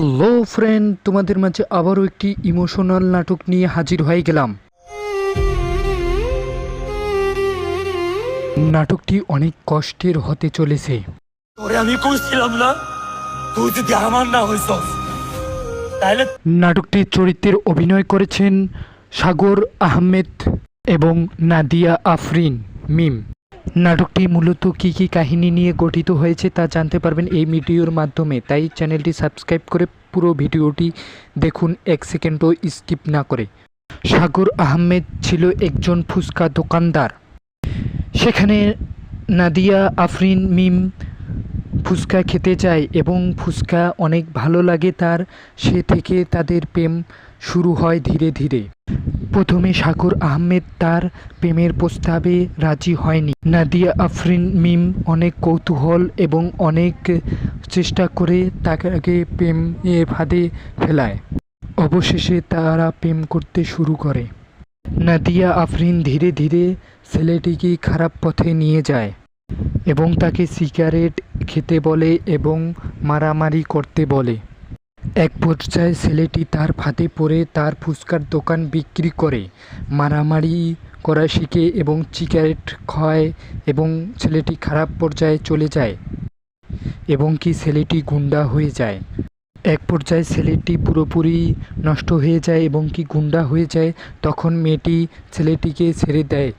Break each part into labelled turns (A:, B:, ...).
A: Hello friend, তোমাদের মাঝে আবারও একটি ইমোশনাল নাটক নিয়ে হাজির হয়ে গেলাম। নাটকটি অনেক কষ্টের হতে চলেছে।
B: তোরে আমি কইছিলাম না, তুই যদি আমার না হইছস তাহলে।
A: নাটকটির চরিত্রের অভিনয় করেছেন সাগর আহমেদ এবং নাদিয়া আফরিন মিম। নাটকটি মূলত কী কী কাহিনী নিয়ে গঠিত হয়েছে তা জানতে পারবেন এই ভিডিওর মাধ্যমে, তাই চ্যানেলটি সাবস্ক্রাইব করে পুরো ভিডিওটি দেখুন, এক সেকেন্ডও স্কিপ না করে। সাগর আহমেদ ছিল একজন ফুচকা দোকানদার। সেখানে নাদিয়া আফরিন মিম ফুচকা খেতে যায় এবং ফুচকা অনেক ভালো লাগে তার। সে থেকে তাদের প্রেম শুরু হয় ধীরে ধীরে। প্রথমে সাগর আহমেদ তার প্রেমের প্রস্তাবে রাজি হয়নি। নাদিয়া আফরিন মিম অনেক কৌতূহল এবং অনেক চেষ্টা করে তাকে প্রেমের ফাঁদে ফেলায়। অবশেষে তারা প্রেম করতে শুরু করে। নাদিয়া আফরিন ধীরে ধীরে ছেলেটিকে খারাপ পথে নিয়ে যায় এবং তাকে সিগারেট খেতে বলে এবং মারামারি করতে বলে। এক পর্যায়ে ছেলেটি তার ফাঁদে পড়ে তার ফুচকার দোকান বিক্রি করে, মারামারি করা শিখে এবং সিগারেট খায় এবং ছেলেটি খারাপ পর্যায়ে চলে যায় এবং ছেলেটি গুন্ডা হয়ে যায়। এক পর্যায়ে ছেলেটি পুরোপুরি নষ্ট হয়ে যায় এবং গুন্ডা হয়ে যায়। তখন মেয়েটি ছেলেটিকে ছেড়ে দেয়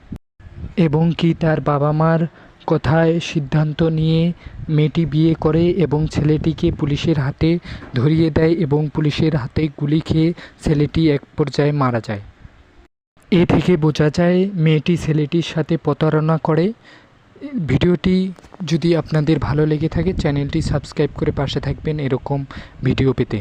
A: এবং তার বাবা মার কথায় সিদ্ধান্ত নিয়ে মেয়েটি বিয়ে করে এবং ছেলেটিকে পুলিশের হাতে ধরিয়ে দেয় এবং পুলিশের হাতে গুলি খেয়ে ছেলেটি এক পর্যায়ে মারা যায়। এ থেকে বোঝা যায় মেয়েটি ছেলেটির সাথে প্রতারণা করে। ভিডিওটি যদি আপনাদের ভালো লেগে থাকে চ্যানেলটি সাবস্ক্রাইব করে পাশে থাকবেন এরকম ভিডিও পেতে।